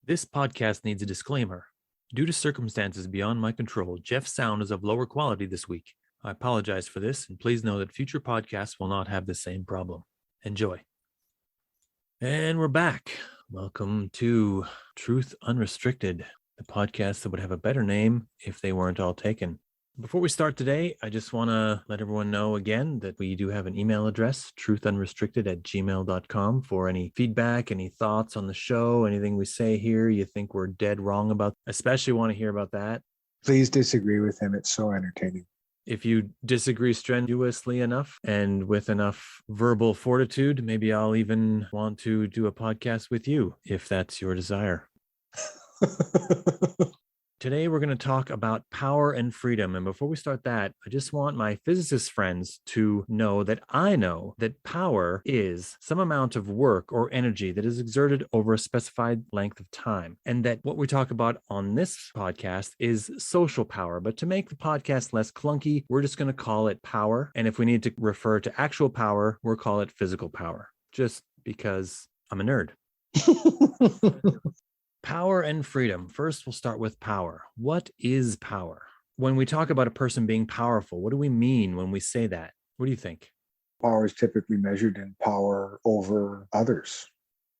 This podcast needs a disclaimer. Due to circumstances beyond my control, Jeff's sound is of lower quality this week. I apologize for this, and please know that future podcasts will not have the same problem. Enjoy. And we're back. Welcome to Truth Unrestricted, the podcast that would have a better name if they weren't all taken. Before we start today, I just want to let everyone know again that we do have an email address, truthunrestricted@gmail.com, for any feedback, any thoughts on the show, anything we say here you think we're dead wrong about. Especially want to hear about that. Please disagree with him. It's so entertaining. If you disagree strenuously enough and with enough verbal fortitude, maybe I'll even want to do a podcast with you, if that's your desire. Today, we're going to talk about power and freedom. And before we start that, I just want my physicist friends to know that I know that power is some amount of work or energy that is exerted over a specified length of time. And that what we talk about on this podcast is social power. But to make the podcast less clunky, we're just going to call it power. And if we need to refer to actual power, we'll call it physical power, just because I'm a nerd. Power and freedom. First, we'll start with power. What is power? When we talk about a person being powerful, what do we mean when we say that? What do you think? Power is typically measured in power over others.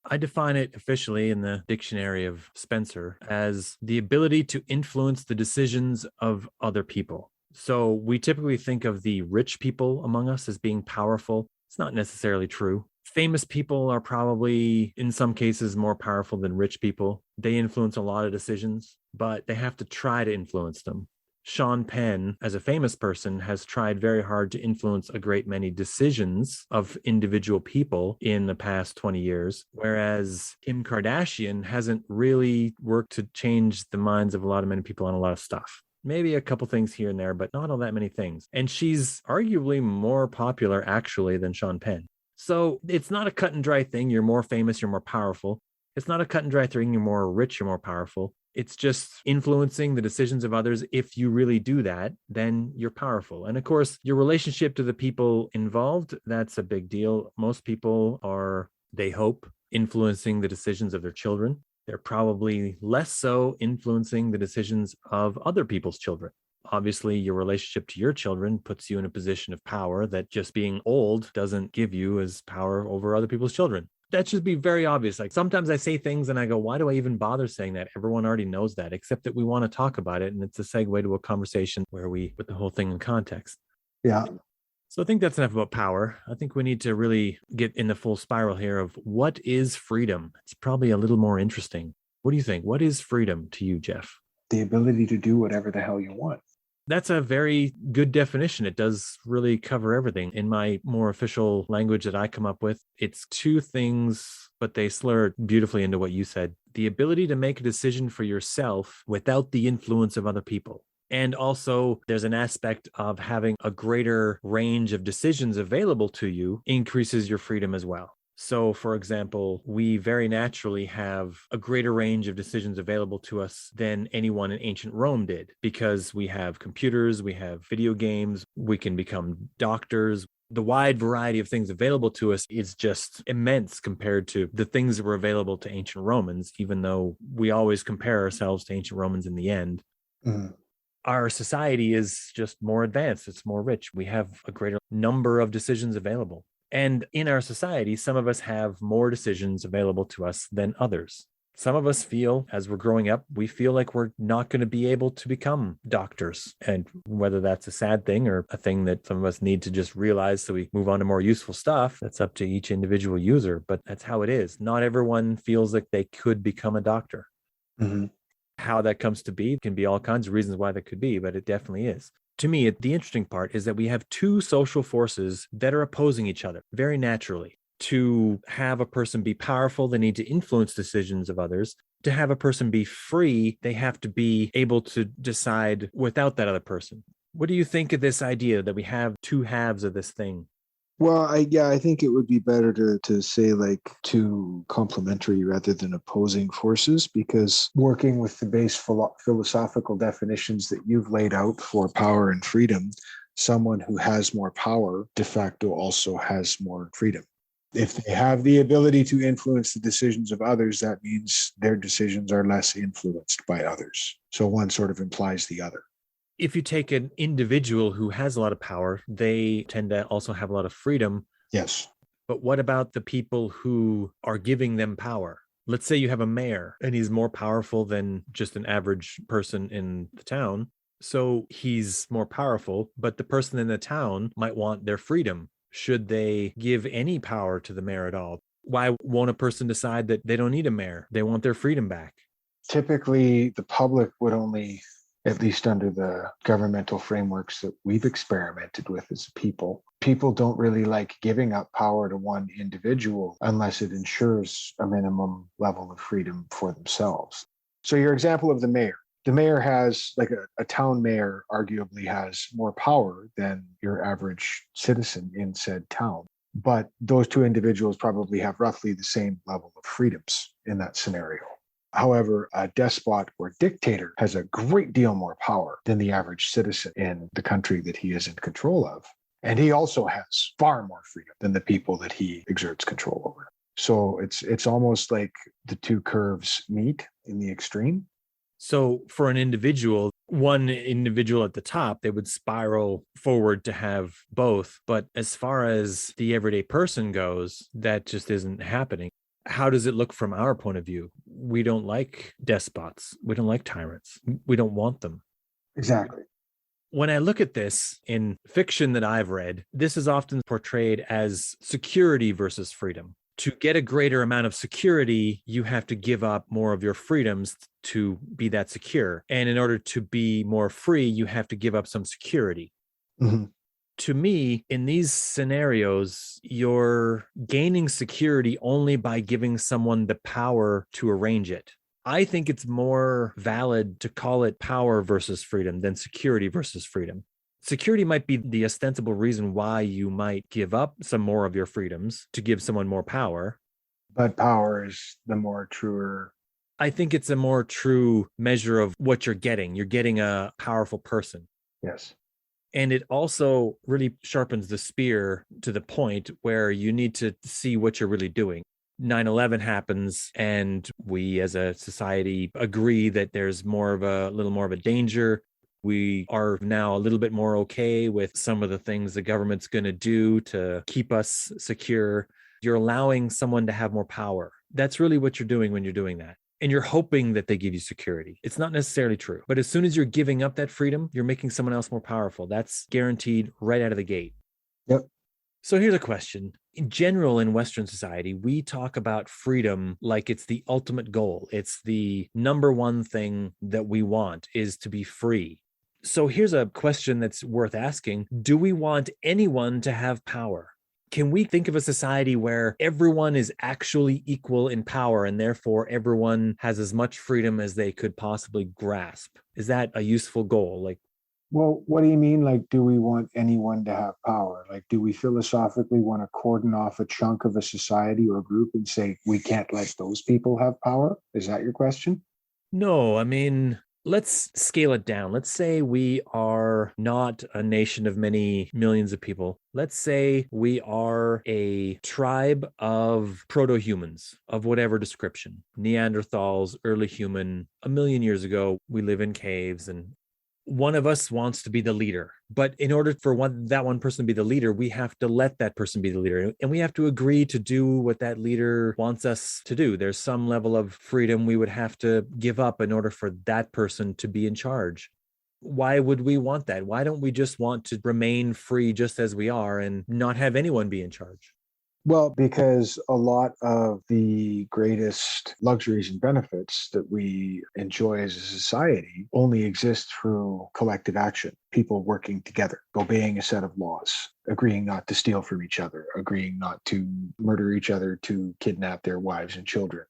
I define it officially in the dictionary of Spencer as the ability to influence the decisions of other people. So we typically think of the rich people among us as being powerful. It's not necessarily true. Famous people are probably, in some cases, more powerful than rich people. They influence a lot of decisions, but they have to try to influence them. Sean Penn, as a famous person, has tried very hard to influence a great many decisions of individual people in the past 20 years, whereas Kim Kardashian hasn't really worked to change the minds of many people on a lot of stuff. Maybe a couple things here and there, but not all that many things. And she's arguably more popular, actually, than Sean Penn. So it's not a cut and dry thing. You're more famous, you're more powerful. It's not a cut and dry thing. You're more rich, you're more powerful. It's just influencing the decisions of others. If you really do that, then you're powerful. And of course, your relationship to the people involved, that's a big deal. Most people are, they hope, influencing the decisions of their children. They're probably less so influencing the decisions of other people's children. Obviously, your relationship to your children puts you in a position of power that just being old doesn't give you as power over other people's children. That should be very obvious. Like sometimes I say things and I go, why do I even bother saying that? Everyone already knows that, except that we want to talk about it. And it's a segue to a conversation where we put the whole thing in context. Yeah. So I think that's enough about power. I think we need to really get in the full spiral here of what is freedom. It's probably a little more interesting. What do you think? What is freedom to you, Jeff? The ability to do whatever the hell you want. That's a very good definition. It does really cover everything. In my more official language that I come up with, it's two things, but they slur beautifully into what you said. The ability to make a decision for yourself without the influence of other people. And also, there's an aspect of having a greater range of decisions available to you increases your freedom as well. So, for example, we very naturally have a greater range of decisions available to us than anyone in ancient Rome did, because we have computers, we have video games, we can become doctors. The wide variety of things available to us is just immense compared to the things that were available to ancient Romans, even though we always compare ourselves to ancient Romans in the end. Mm. Our society is just more advanced. It's more rich. We have a greater number of decisions available. And in our society, some of us have more decisions available to us than others. Some of us feel, as we're growing up, we feel like we're not going to be able to become doctors. And whether that's a sad thing or a thing that some of us need to just realize so we move on to more useful stuff, that's up to each individual user. But that's how it is. Not everyone feels like they could become a doctor. Mm-hmm. How that comes to be can be all kinds of reasons why that could be, but it definitely is. To me, the interesting part is that we have two social forces that are opposing each other very naturally. To have a person be powerful, they need to influence decisions of others. To have a person be free, they have to be able to decide without that other person. What do you think of this idea that we have two halves of this thing? Well, I think it would be better to say like two complementary rather than opposing forces, because working with the base philosophical definitions that you've laid out for power and freedom, someone who has more power de facto also has more freedom. If they have the ability to influence the decisions of others, that means their decisions are less influenced by others. So one sort of implies the other. If you take an individual who has a lot of power, they tend to also have a lot of freedom. Yes. But what about the people who are giving them power? Let's say you have a mayor and he's more powerful than just an average person in the town. So he's more powerful, but the person in the town might want their freedom. Should they give any power to the mayor at all? Why won't a person decide that they don't need a mayor? They want their freedom back. Typically, the public would only, at least under the governmental frameworks that we've experimented with as people don't really like giving up power to one individual unless it ensures a minimum level of freedom for themselves. So your example of the mayor has, like a town mayor arguably has more power than your average citizen in said town. But those two individuals probably have roughly the same level of freedoms in that scenario. However, a despot or dictator has a great deal more power than the average citizen in the country that he is in control of. And he also has far more freedom than the people that he exerts control over. So it's almost like the two curves meet in the extreme. So for an individual, one individual at the top, they would spiral forward to have both. But as far as the everyday person goes, that just isn't happening. How does it look from our point of view? We don't like despots. We don't like tyrants. We don't want them. Exactly. When I look at this in fiction that I've read, this is often portrayed as security versus freedom. To get a greater amount of security, you have to give up more of your freedoms to be that secure. And in order to be more free, you have to give up some security. Mm-hmm. To me, in these scenarios, you're gaining security only by giving someone the power to arrange it. I think it's more valid to call it power versus freedom than security versus freedom. Security might be the ostensible reason why you might give up some more of your freedoms to give someone more power. But power is the more truer. I think it's a more true measure of what you're getting. You're getting a powerful person. Yes. And it also really sharpens the spear to the point where you need to see what you're really doing. 9/11 happens and we as a society agree that there's a little more of a danger. We are now a little bit more okay with some of the things the government's going to do to keep us secure. You're allowing someone to have more power. That's really what you're doing when you're doing that. And you're hoping that they give you security. It's not necessarily true. But as soon as you're giving up that freedom, you're making someone else more powerful. That's guaranteed right out of the gate. Yep. So here's a question. In general, in Western society, we talk about freedom like it's the ultimate goal. It's the number one thing that we want is to be free. So here's a question that's worth asking. Do we want anyone to have power? Can we think of a society where everyone is actually equal in power and therefore everyone has as much freedom as they could possibly grasp? Is that a useful goal? Well, what do you mean? Like, do we want anyone to have power? Like, do we philosophically want to cordon off a chunk of a society or group and say, we can't let those people have power? Is that your question? No, I mean, let's scale it down. Let's say we are not a nation of many millions of people. Let's say we are a tribe of proto-humans of whatever description. Neanderthals, early human, 1,000,000 years ago, we live in caves and one of us wants to be the leader. But in order for that one person to be the leader, we have to let that person be the leader. And we have to agree to do what that leader wants us to do. There's some level of freedom we would have to give up in order for that person to be in charge. Why would we want that? Why don't we just want to remain free just as we are and not have anyone be in charge? Well, because a lot of the greatest luxuries and benefits that we enjoy as a society only exist through collective action, people working together, obeying a set of laws, agreeing not to steal from each other, agreeing not to murder each other, to kidnap their wives and children.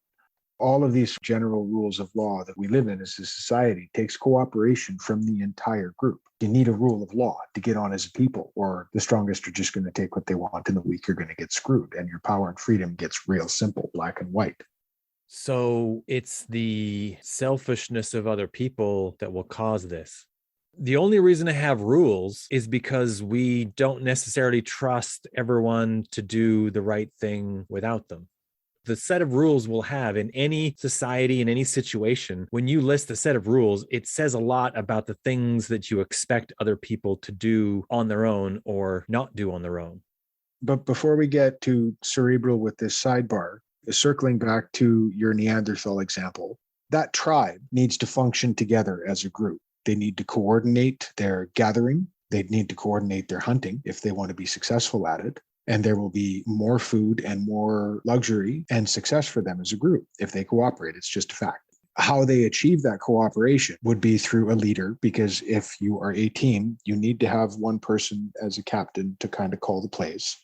All of these general rules of law that we live in as a society takes cooperation from the entire group. You need a rule of law to get on as a people, or the strongest are just going to take what they want and the weak are going to get screwed. And your power and freedom gets real simple, black and white. So it's the selfishness of other people that will cause this. The only reason to have rules is because we don't necessarily trust everyone to do the right thing without them. The set of rules we'll have in any society, in any situation, when you list a set of rules, it says a lot about the things that you expect other people to do on their own or not do on their own. But before we get to cerebral with this sidebar, circling back to your Neanderthal example, that tribe needs to function together as a group. They need to coordinate their gathering. They need to coordinate their hunting if they want to be successful at it. And there will be more food and more luxury and success for them as a group if they cooperate. It's just a fact. How they achieve that cooperation would be through a leader, because if you are a team, you need to have one person as a captain to kind of call the plays.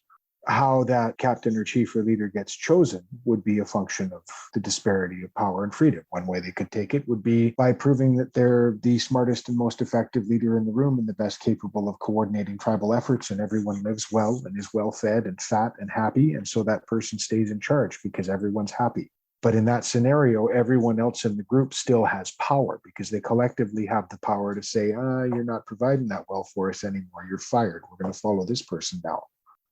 How that captain or chief or leader gets chosen would be a function of the disparity of power and freedom. One way they could take it would be by proving that they're the smartest and most effective leader in the room and the best capable of coordinating tribal efforts, and everyone lives well and is well fed and fat and happy. And so that person stays in charge because everyone's happy. But in that scenario, everyone else in the group still has power because they collectively have the power to say, you're not providing that well for us anymore. You're fired. We're going to follow this person now.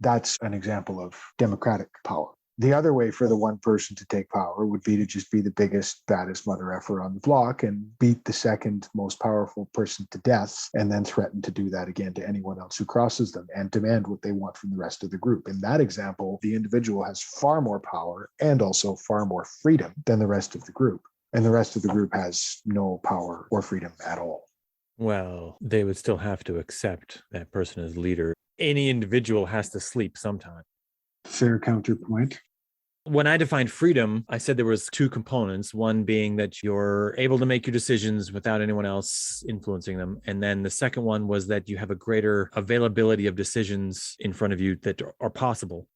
That's an example of democratic power. The other way for the one person to take power would be to just be the biggest, baddest mother effer on the block and beat the second most powerful person to death, and then threaten to do that again to anyone else who crosses them and demand what they want from the rest of the group. In that example, the individual has far more power and also far more freedom than the rest of the group. And the rest of the group has no power or freedom at all. Well, they would still have to accept that person as leader. Any individual has to sleep sometime. Fair counterpoint. When I defined freedom, I said there was two components, one being that you're able to make your decisions without anyone else influencing them. And then the second one was that you have a greater availability of decisions in front of you that are possible.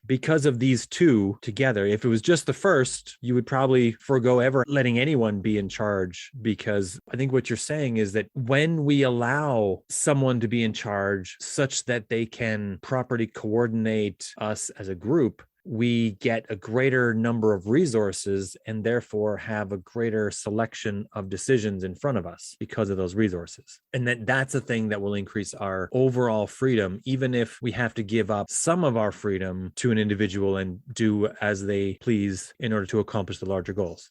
Because of these two together, if it was just the first, you would probably forego ever letting anyone be in charge, because I think what you're saying is that when we allow someone to be in charge such that they can properly coordinate us as a group, we get a greater number of resources and therefore have a greater selection of decisions in front of us because of those resources. And that's a thing that will increase our overall freedom, even if we have to give up some of our freedom to an individual and do as they please in order to accomplish the larger goals.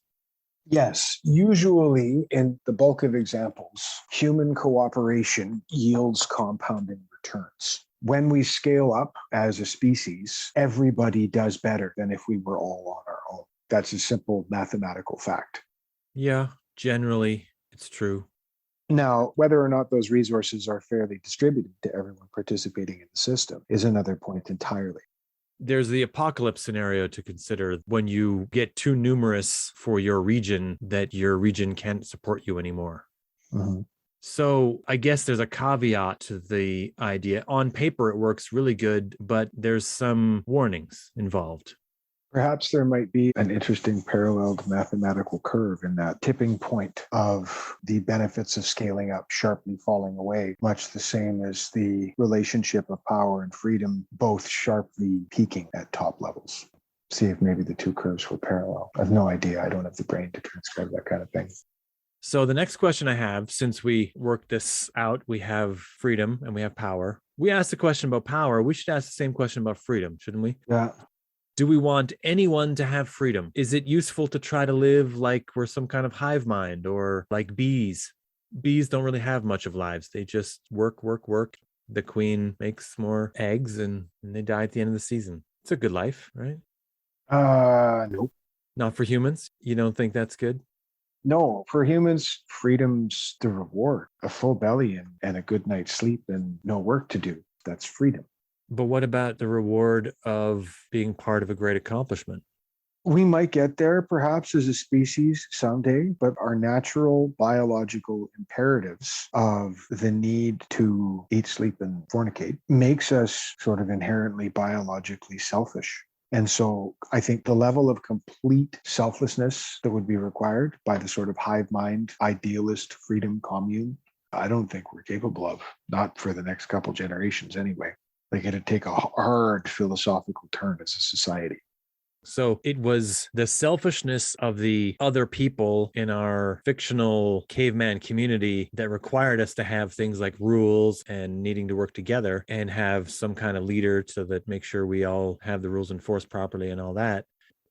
Yes, usually in the bulk of examples, human cooperation yields compounding returns. When we scale up as a species, everybody does better than if we were all on our own. That's a simple mathematical fact. Yeah, generally, it's true. Now, whether or not those resources are fairly distributed to everyone participating in the system is another point entirely. There's the apocalypse scenario to consider when you get too numerous for your region that your region can't support you anymore. Mm-hmm. So I guess there's a caveat to the idea. On paper, it works really good, but there's some warnings involved. Perhaps there might be an interesting paralleled mathematical curve in that tipping point of the benefits of scaling up sharply falling away, much the same as the relationship of power and freedom, both sharply peaking at top levels. See if maybe the two curves were parallel. I have no idea. I don't have the brain to transcribe that kind of thing. So the next question I have, since we worked this out, we have freedom and we have power. We asked a question about power. We should ask the same question about freedom, shouldn't we? Yeah. Do we want anyone to have freedom? Is it useful to try to live like we're some kind of hive mind or like bees? Bees don't really have much of lives. They just work, work, work. The queen makes more eggs and they die at the end of the season. It's a good life, right? Nope. Not for humans? You don't think that's good? No, for humans, freedom's the reward. A full belly and a good night's sleep and no work to do. That's freedom. But what about the reward of being part of a great accomplishment? We might get there perhaps as a species someday, but our natural biological imperatives of the need to eat, sleep, and fornicate makes us sort of inherently biologically selfish. And so I think the level of complete selflessness that would be required by the sort of hive mind, idealist freedom commune, I don't think we're capable of, not for the next couple generations anyway. Like it'd take a hard philosophical turn as a society. So it was the selfishness of the other people in our fictional caveman community that required us to have things like rules and needing to work together and have some kind of leader so that make sure we all have the rules enforced properly and all that.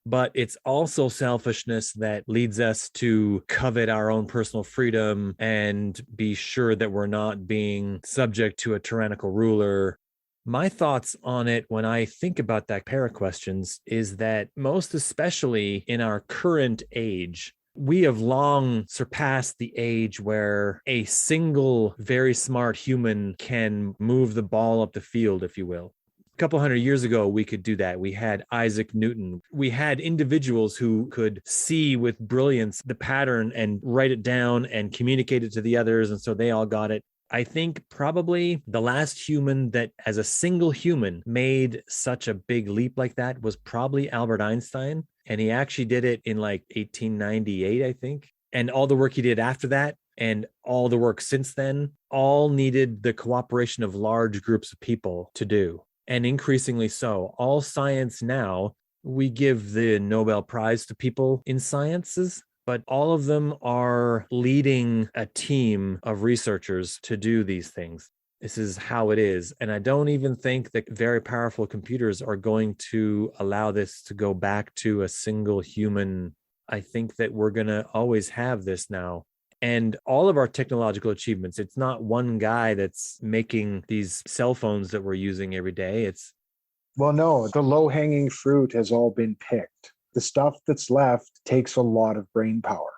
But it's also selfishness that leads us to covet our own personal freedom and be sure that we're not being subject to a tyrannical ruler. My thoughts on it when I think about that pair of questions is that most especially in our current age, we have long surpassed the age where a single very smart human can move the ball up the field, if you will. A couple hundred years ago, we could do that. We had Isaac Newton. We had individuals who could see with brilliance the pattern and write it down and communicate it to the others. And so they all got it. I think probably the last human that as a single human made such a big leap like that was probably Albert Einstein. And he actually did it in like 1898, I think. And all the work he did after that and all the work since then all needed the cooperation of large groups of people to do. And increasingly so. All science now, we give the Nobel Prize to people in sciences, but all of them are leading a team of researchers to do these things. This is how it is. And I don't even think that very powerful computers are going to allow this to go back to a single human. I think that we're going to always have this now. And all of our technological achievements, it's not one guy that's making these cell phones that we're using every day. Well, no, the low-hanging fruit has all been picked. The stuff that's left takes a lot of brain power.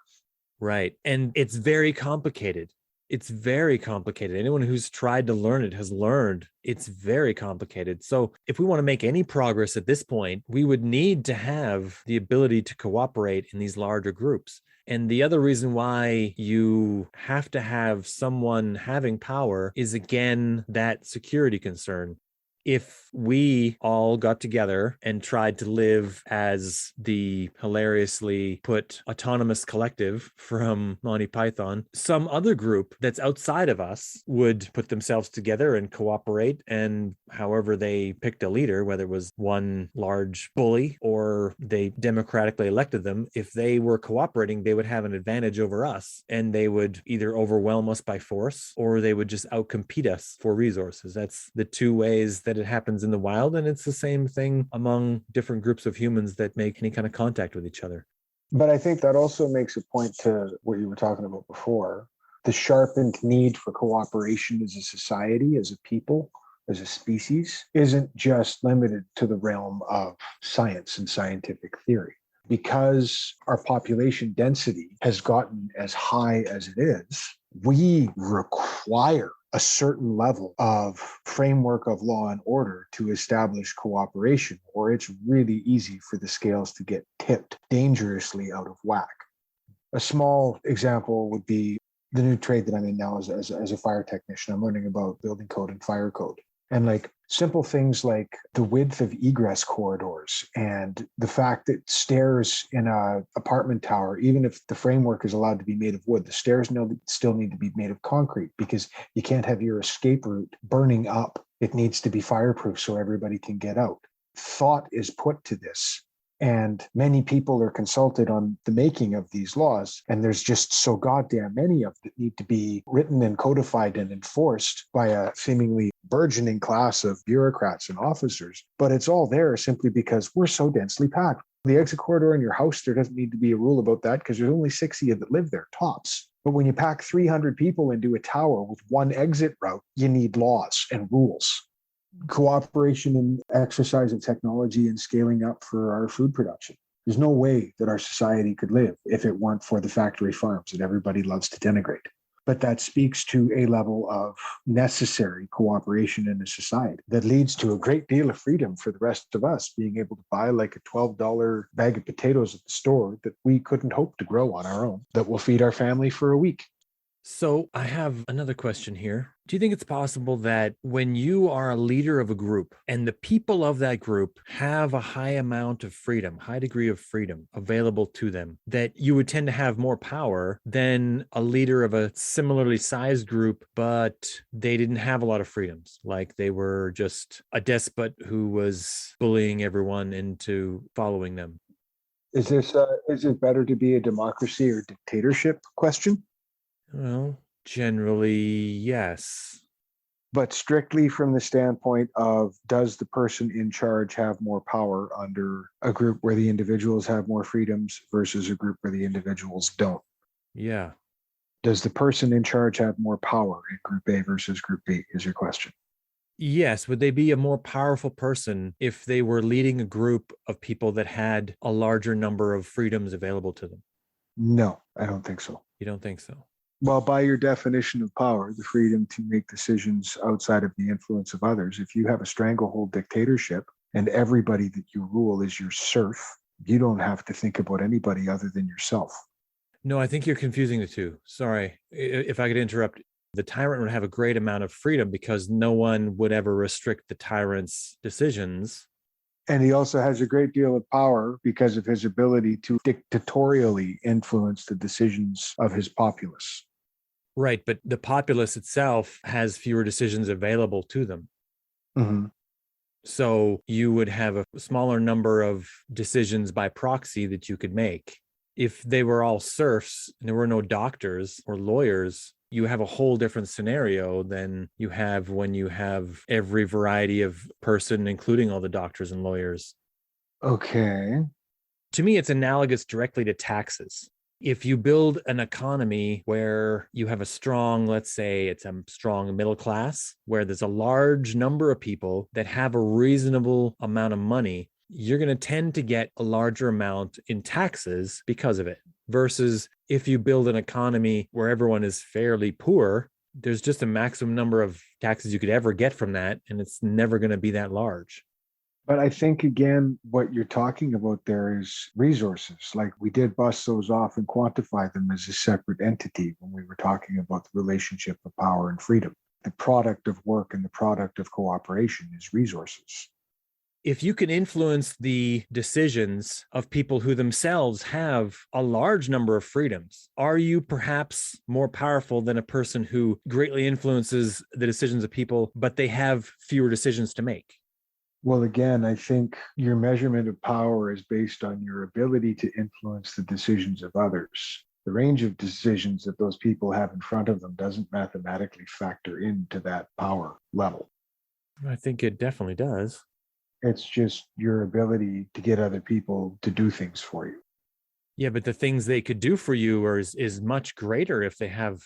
Right. And it's very complicated. It's very complicated. Anyone who's tried to learn it has learned it's very complicated. So if we want to make any progress at this point, we would need to have the ability to cooperate in these larger groups. And the other reason why you have to have someone having power is, again, that security concern. If we all got together and tried to live as the hilariously put autonomous collective from Monty Python, some other group that's outside of us would put themselves together and cooperate. And however they picked a leader, whether it was one large bully or they democratically elected them, if they were cooperating, they would have an advantage over us. And they would either overwhelm us by force or they would just outcompete us for resources. That's the two ways that it happens in the wild, and it's the same thing among different groups of humans that make any kind of contact with each other. But I think that also makes a point to what you were talking about before. The sharpened need for cooperation as a society, as a people, as a species, isn't just limited to the realm of science and scientific theory. Because our population density has gotten as high as it is, we require a certain level of framework of law and order to establish cooperation, or it's really easy for the scales to get tipped dangerously out of whack. A small example would be the new trade that I'm in now as a fire technician. I'm learning about building code and fire code. And like simple things like the width of egress corridors and the fact that stairs in an apartment tower, even if the framework is allowed to be made of wood, the stairs still need to be made of concrete because you can't have your escape route burning up. It needs to be fireproof so everybody can get out. Thought is put to this. And many people are consulted on the making of these laws. And there's just so goddamn many of them that need to be written and codified and enforced by a seemingly burgeoning class of bureaucrats and officers. But it's all there simply because we're so densely packed. The exit corridor in your house, there doesn't need to be a rule about that because there's only 60 of you that live there, tops. But when you pack 300 people into a tower with one exit route, you need laws and rules. Cooperation in exercise of technology and scaling up for our food production. There's no way that our society could live if it weren't for the factory farms that everybody loves to denigrate. But that speaks to a level of necessary cooperation in a society that leads to a great deal of freedom for the rest of us, being able to buy like a $12 bag of potatoes at the store that we couldn't hope to grow on our own, that will feed our family for a week. So I have another question here. Do you think it's possible that when you are a leader of a group and the people of that group have a high amount of freedom, high degree of freedom available to them, that you would tend to have more power than a leader of a similarly sized group, but they didn't have a lot of freedoms? Like they were just a despot who was bullying everyone into following them. Is it better to be a democracy or dictatorship question? Well, generally, yes. But strictly from the standpoint of, does the person in charge have more power under a group where the individuals have more freedoms versus a group where the individuals don't? Yeah. Does the person in charge have more power in group A versus group B is your question. Yes. Would they be a more powerful person if they were leading a group of people that had a larger number of freedoms available to them? No, I don't think so. You don't think so? Well, by your definition of power, the freedom to make decisions outside of the influence of others, if you have a stranglehold dictatorship and everybody that you rule is your serf, you don't have to think about anybody other than yourself. No, I think you're confusing the two. Sorry. If I could interrupt, the tyrant would have a great amount of freedom because no one would ever restrict the tyrant's decisions. And he also has a great deal of power because of his ability to dictatorially influence the decisions of his populace. Right. But the populace itself has fewer decisions available to them. Mm-hmm. So you would have a smaller number of decisions by proxy that you could make. If they were all serfs and there were no doctors or lawyers, you have a whole different scenario than you have when you have every variety of person, including all the doctors and lawyers. Okay. To me, it's analogous directly to taxes. If you build an economy where you have a strong, let's say it's a strong middle class, where there's a large number of people that have a reasonable amount of money, you're going to tend to get a larger amount in taxes because of it. Versus if you build an economy where everyone is fairly poor, there's just a maximum number of taxes you could ever get from that, and it's never going to be that large. But I think, again, what you're talking about there is resources. Like we did bust those off and quantify them as a separate entity when we were talking about the relationship of power and freedom. The product of work and the product of cooperation is resources. If you can influence the decisions of people who themselves have a large number of freedoms, are you perhaps more powerful than a person who greatly influences the decisions of people, but they have fewer decisions to make? Well, again, I think your measurement of power is based on your ability to influence the decisions of others. The range of decisions that those people have in front of them doesn't mathematically factor into that power level. I think it definitely does. It's just your ability to get other people to do things for you. Yeah, but the things they could do for you is much greater if they have.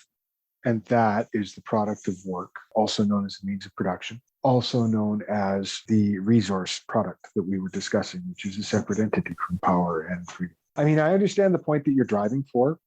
And that is the product of work, also known as the means of production, also known as the resource product that we were discussing, which is a separate entity from power and freedom. I mean, I understand the point that you're driving for,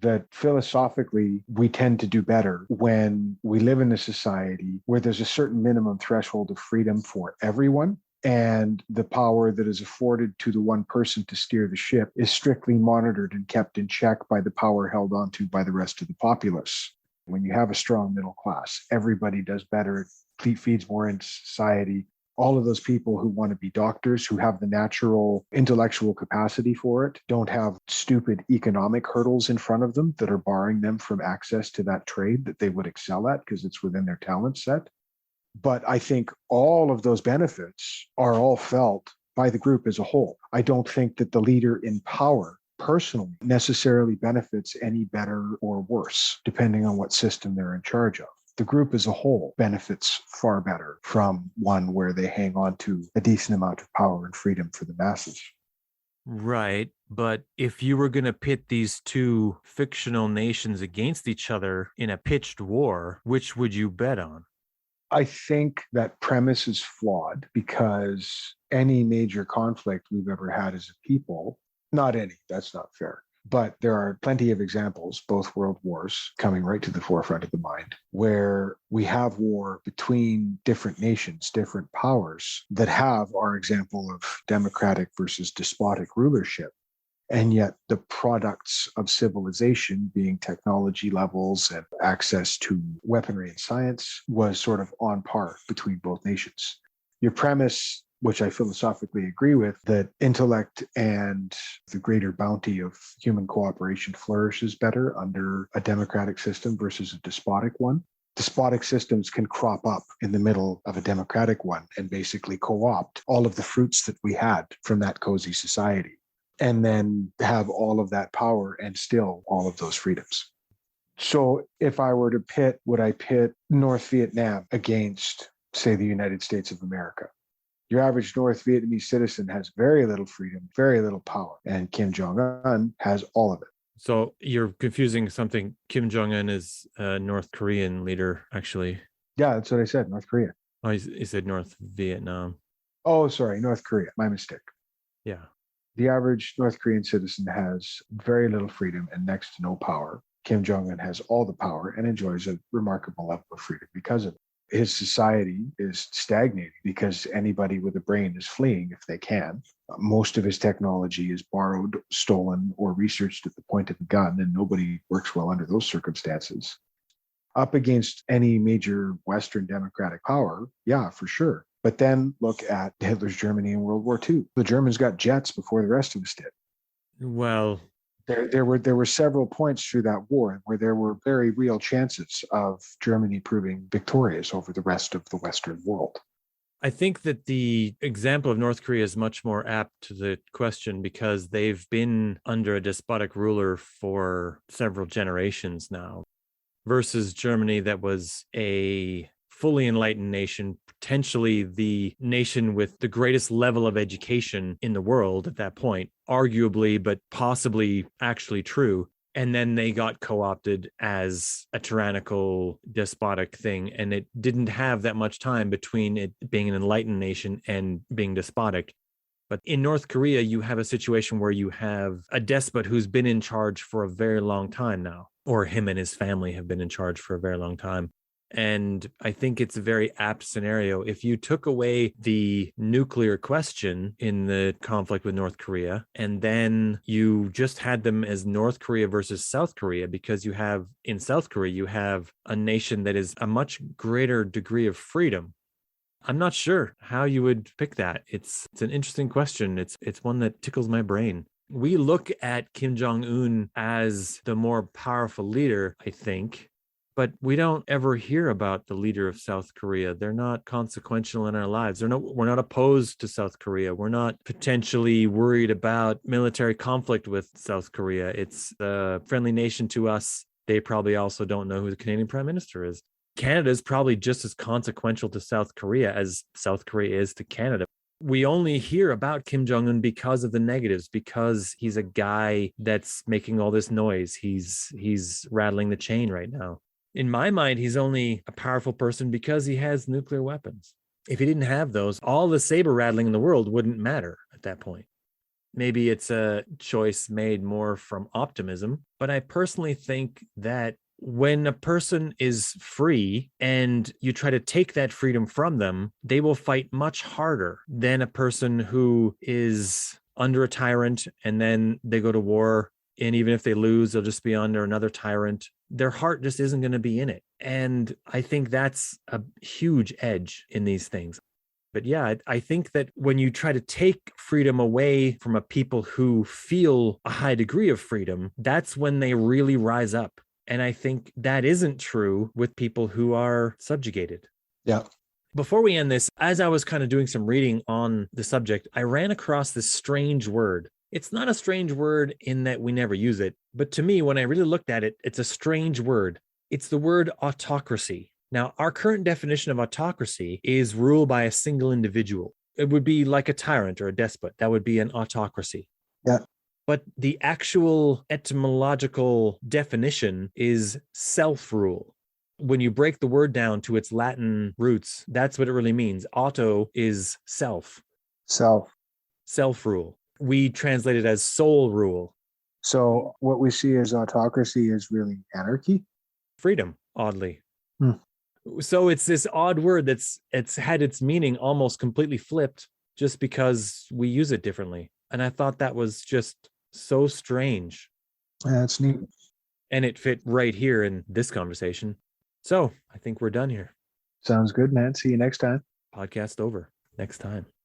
that philosophically we tend to do better when we live in a society where there's a certain minimum threshold of freedom for everyone. And the power that is afforded to the one person to steer the ship is strictly monitored and kept in check by the power held onto by the rest of the populace. When you have a strong middle class, everybody does better. It feeds more into society. All of those people who want to be doctors, who have the natural intellectual capacity for it, don't have stupid economic hurdles in front of them that are barring them from access to that trade that they would excel at because it's within their talent set. But I think all of those benefits are all felt by the group as a whole. I don't think that the leader in power personally necessarily benefits any better or worse, depending on what system they're in charge of. The group as a whole benefits far better from one where they hang on to a decent amount of power and freedom for the masses. Right. But if you were going to pit these two fictional nations against each other in a pitched war, which would you bet on? I think that premise is flawed because any major conflict we've ever had as a people, not any, that's not fair. But there are plenty of examples, both world wars coming right to the forefront of the mind, where we have war between different nations, different powers that have our example of democratic versus despotic rulership. And yet the products of civilization, being technology levels and access to weaponry and science, was sort of on par between both nations. Your premise, which I philosophically agree with, that intellect and the greater bounty of human cooperation flourishes better under a democratic system versus a despotic one. Despotic systems can crop up in the middle of a democratic one and basically co-opt all of the fruits that we had from that cozy society, and then have all of that power and still all of those freedoms. So if I were to pit, would I pit North Vietnam against, say, the United States of America? Your average North Vietnamese citizen has very little freedom, very little power, and Kim Jong-un has all of it. So you're confusing something. Kim Jong-un is a North Korean leader, actually. Yeah, that's what I said, North Korea. Oh, he said North Vietnam. Oh, sorry, North Korea. My mistake. Yeah. The average North Korean citizen has very little freedom and next to no power. Kim Jong-un has all the power and enjoys a remarkable level of freedom because of it. His society is stagnating because anybody with a brain is fleeing if they can. Most of his technology is borrowed, stolen, or researched at the point of the gun, and nobody works well under those circumstances. Up against any major Western democratic power, yeah, for sure. But then look at Hitler's Germany in World War II. The Germans got jets before the rest of us did. Well, there were several points through that war where there were very real chances of Germany proving victorious over the rest of the Western world. I think that the example of North Korea is much more apt to the question because they've been under a despotic ruler for several generations now, versus Germany, that was a fully enlightened nation, potentially the nation with the greatest level of education in the world at that point, arguably, but possibly actually true. And then they got co-opted as a tyrannical, despotic thing. And it didn't have that much time between it being an enlightened nation and being despotic. But in North Korea, you have a situation where you have a despot who's been in charge for a very long time now, or him and his family have been in charge for a very long time. And I think it's a very apt scenario. If you took away the nuclear question in the conflict with North Korea, and then you just had them as North Korea versus South Korea, because you have in South Korea, you have a nation that is a much greater degree of freedom. I'm not sure how you would pick that. It's an interesting question. It's one that tickles my brain. We look at Kim Jong-un as the more powerful leader, I think, but we don't ever hear about the leader of South Korea. They're not consequential in our lives. We're not opposed to South Korea. We're not potentially worried about military conflict with South Korea. It's a friendly nation to us. They probably also don't know who the Canadian Prime Minister is. Canada is probably just as consequential to South Korea as South Korea is to Canada. We only hear about Kim Jong-un because of the negatives, because he's a guy that's making all this noise. He's rattling the chain right now. In my mind, he's only a powerful person because he has nuclear weapons. If he didn't have those, all the saber rattling in the world wouldn't matter at that point. Maybe it's a choice made more from optimism, but I personally think that when a person is free and you try to take that freedom from them, they will fight much harder than a person who is under a tyrant and then they go to war. And even if they lose, they'll just be under another tyrant. Their heart just isn't going to be in it. And I think that's a huge edge in these things. But yeah, I think that when you try to take freedom away from a people who feel a high degree of freedom, that's when they really rise up. And I think that isn't true with people who are subjugated. Yeah. Before we end this, as I was kind of doing some reading on the subject, I ran across this strange word. It's not a strange word in that we never use it, but to me, when I really looked at it, it's a strange word. It's the word autocracy. Now, our current definition of autocracy is rule by a single individual. It would be like a tyrant or a despot. That would be an autocracy. Yeah. But the actual etymological definition is self-rule. When you break the word down to its Latin roots, that's what it really means. Auto is self. Self-rule. We translate it as soul rule. So what we see as autocracy is really anarchy? Freedom, oddly. So it's this odd word it's had its meaning almost completely flipped just because we use it differently. And I thought that was just so strange. That's neat. And it fit right here in this conversation. So I think we're done here. Sounds good, man. See you next time. Podcast over. Next time.